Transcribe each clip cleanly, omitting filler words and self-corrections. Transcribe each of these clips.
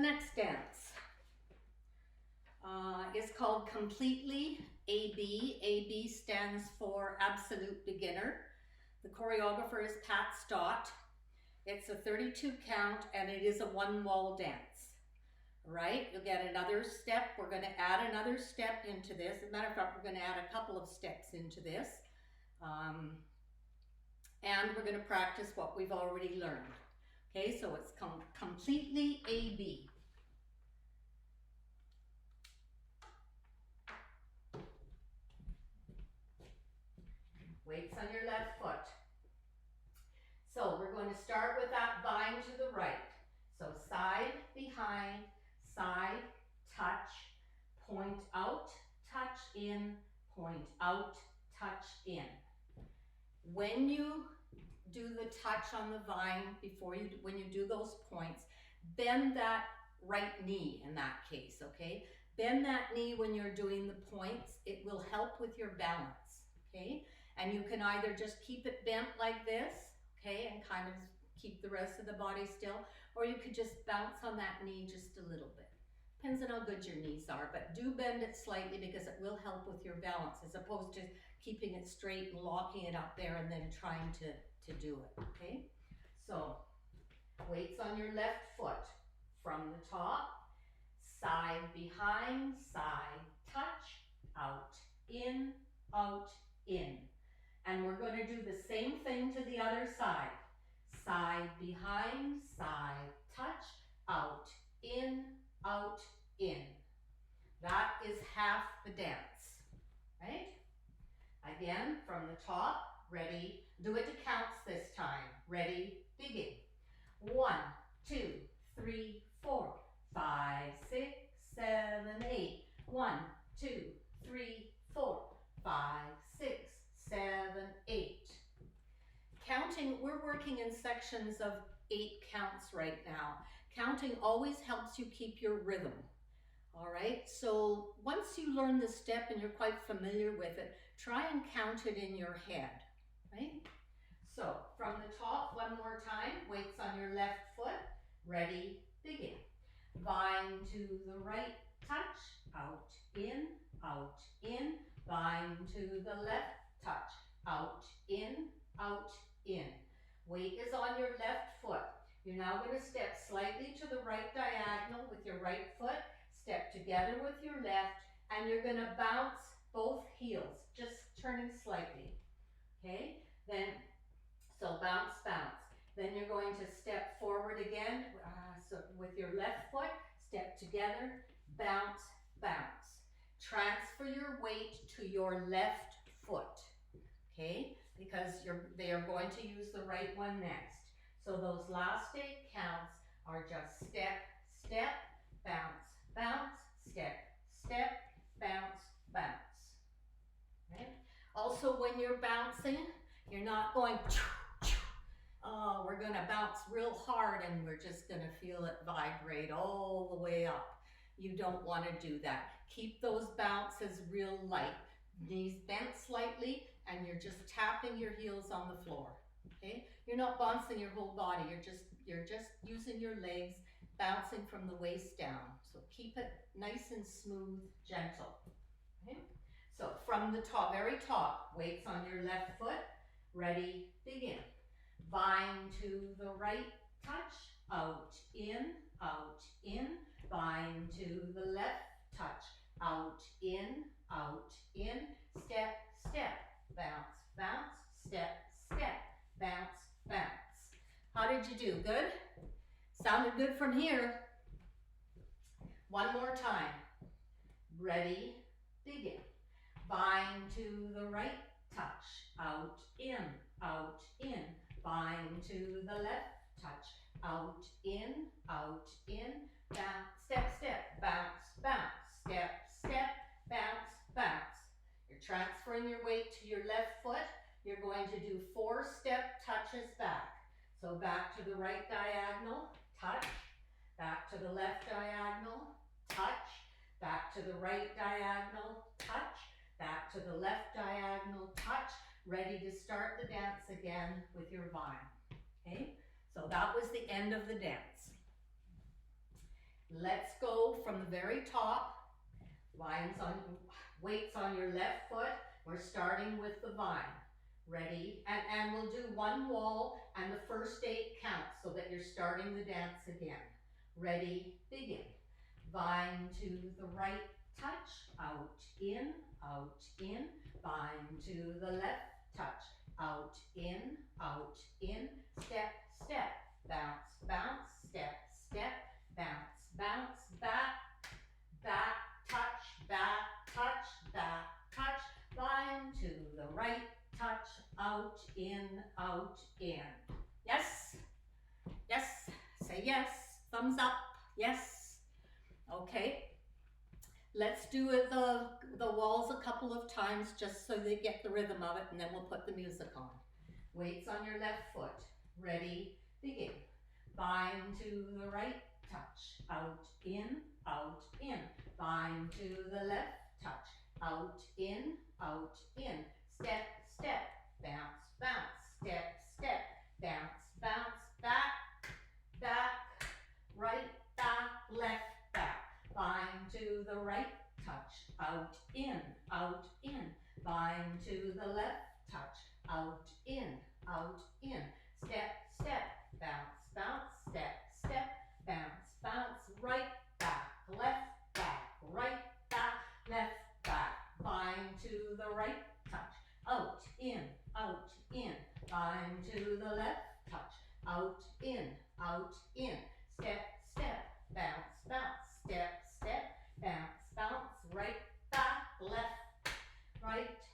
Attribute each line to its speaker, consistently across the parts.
Speaker 1: next dance is called Completely AB. AB stands for Absolute Beginner. The choreographer is Pat Stott. It's a 32 count and it is a one wall dance. All right, you'll get another step. We're going to add another step into this. As a matter of fact, we're going to add a couple of steps into this. And we're going to practice what we've already learned. Okay, so it's completely AB. Weights on your left foot. So we're going to start with that vine to the right. So side, behind, side, touch, point out, touch in, point out, touch in. When you do the touch on the vine, when you do those points, bend that right knee in that case, okay? Bend that knee when you're doing the points. It will help with your balance, okay? And you can either just keep it bent like this, okay, and kind of keep the rest of the body still, or you could just bounce on that knee just a little bit. Depends on how good your knees are, but do bend it slightly because it will help with your balance as opposed to keeping it straight and locking it up there and then trying to do it, okay? So, weights on your left foot from the top, side, behind, side, touch, out, in, in. And we're going to do the same thing to the other side. Side, behind, side, touch, out, in, in. That is half the dance, right? Again, from the top, ready, do it to counts this time. Ready, begin. 1, 2, 3, 4, 5, 6, 7, 8. 1, 2, 3, 4, 5, 6, 7, 8. Counting, we're working in sections of 8 counts right now. Counting always helps you keep your rhythm. All right, so once you learn the step and you're quite familiar with it, try and count it in your head, right? So from the top, one more time, weights on your left foot, ready, begin. Vine to the right, touch, out, in, vine to the left, touch, out, in, in. Weight is on your left foot. You're now going to step slightly to the right diagonal with your right foot, step together with your left, and you're going to bounce both heels, just turning slightly, okay? Then, so bounce, bounce. Then you're going to step forward again, so with your left foot, step together, bounce, bounce. Transfer your weight to your left foot, okay? Because they are going to use the right one next. So those last 8 counts are just step, step, bounce, bounce, step, step, bounce, bounce. Right? Also, when you're bouncing, you're not going, oh, we're going to bounce real hard and we're just going to feel it vibrate all the way up. You don't want to do that. Keep those bounces real light. Knees bent slightly and you're just tapping your heels on the floor. Okay? You're not bouncing your whole body. You're just using your legs, bouncing from the waist down. So keep it nice and smooth, gentle. Okay? So from the top, very top, weights on your left foot, ready, begin. Vine to the right, touch, out, in, vine to the left, touch, out, in, step, step, bounce, bounce, step, step, bounce, bounce. How did you do? Good? Sounded good from here. One more time. Ready, begin. Vine to the right, touch, out, in, vine to the left, touch, out, in, bounce, step, step, bounce, bounce, step, step, bounce, bounce. You're transferring your weight to your left foot. You're going to do 4 step touches back. So back to the right diagonal, touch, back to the left diagonal, touch, back to the right diagonal, touch, back to the left diagonal, touch, ready to start the dance again with your vine. Okay, so that was the end of the dance. from the very top, weights on your left foot. We're starting with the vine. Ready? And we'll do one wall and the first 8 counts so that you're starting the dance again. Ready? Begin. Vine to the right, touch, out, in, vine to the left, touch, out, in, step, step, bounce, bounce, step, step, bounce, bounce, back, back, touch, vine to the right, touch, out, in, Yes? Yes? Say yes. Thumbs up. Yes. Okay. Let's do it the walls a couple of times just so they get the rhythm of it, and then we'll put the music on. Weights on your left foot. Ready? Begin. Vine to the right, touch, out, in, vine to the left, touch, out, in, step, step, bounce, bounce, step, step, bounce, bounce, back, back, right, back, left, back, vine to the right, touch, out, in, vine to the left, touch, out, in, step, step, bounce, bounce, step, step, bounce, bounce, right, back, left, vine to the right, touch, out, in, vine to the left, touch, out, in, step, step, bounce, bounce, step, step, bounce, bounce, right, back, left,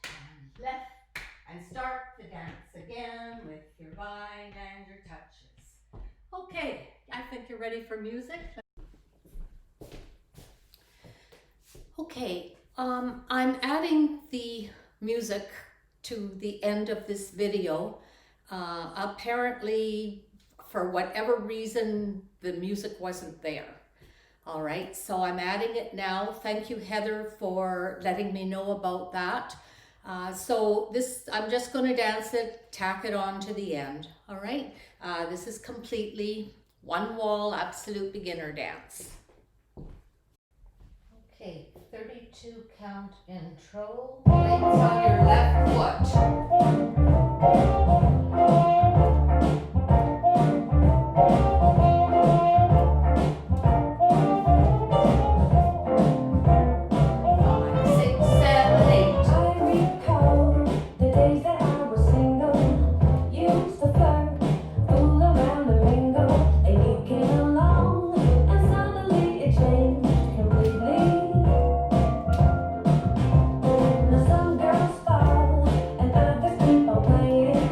Speaker 1: and left, and start the dance again with your vine and your touches. Okay, I think you're ready for music. Okay, I'm adding the music to the end of this video. Apparently, for whatever reason, the music wasn't there. All right, so I'm adding it now. Thank you, Heather, for letting me know about that. So I'm just going to dance it, tack it on to the end. All right, this is completely one wall, absolute beginner dance. Okay, 32 count intro. Weights on your left foot.
Speaker 2: Some girls fall and others keep on playing.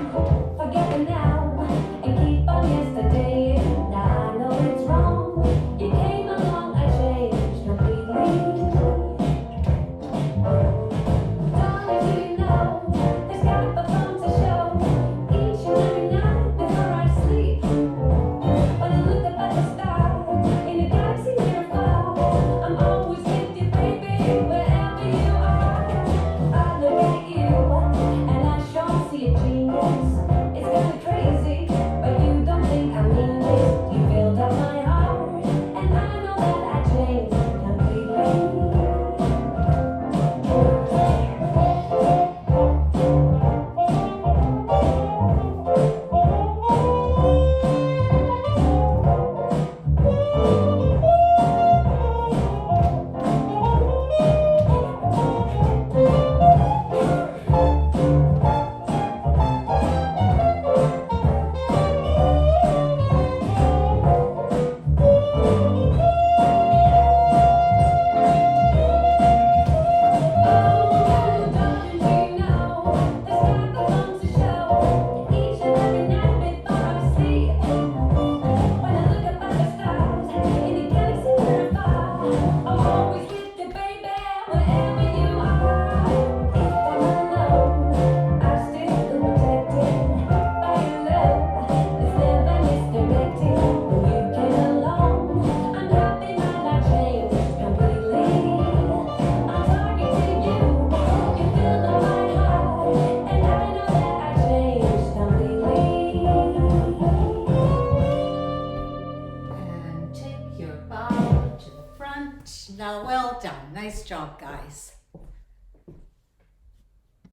Speaker 2: Now, well done. Nice job, guys.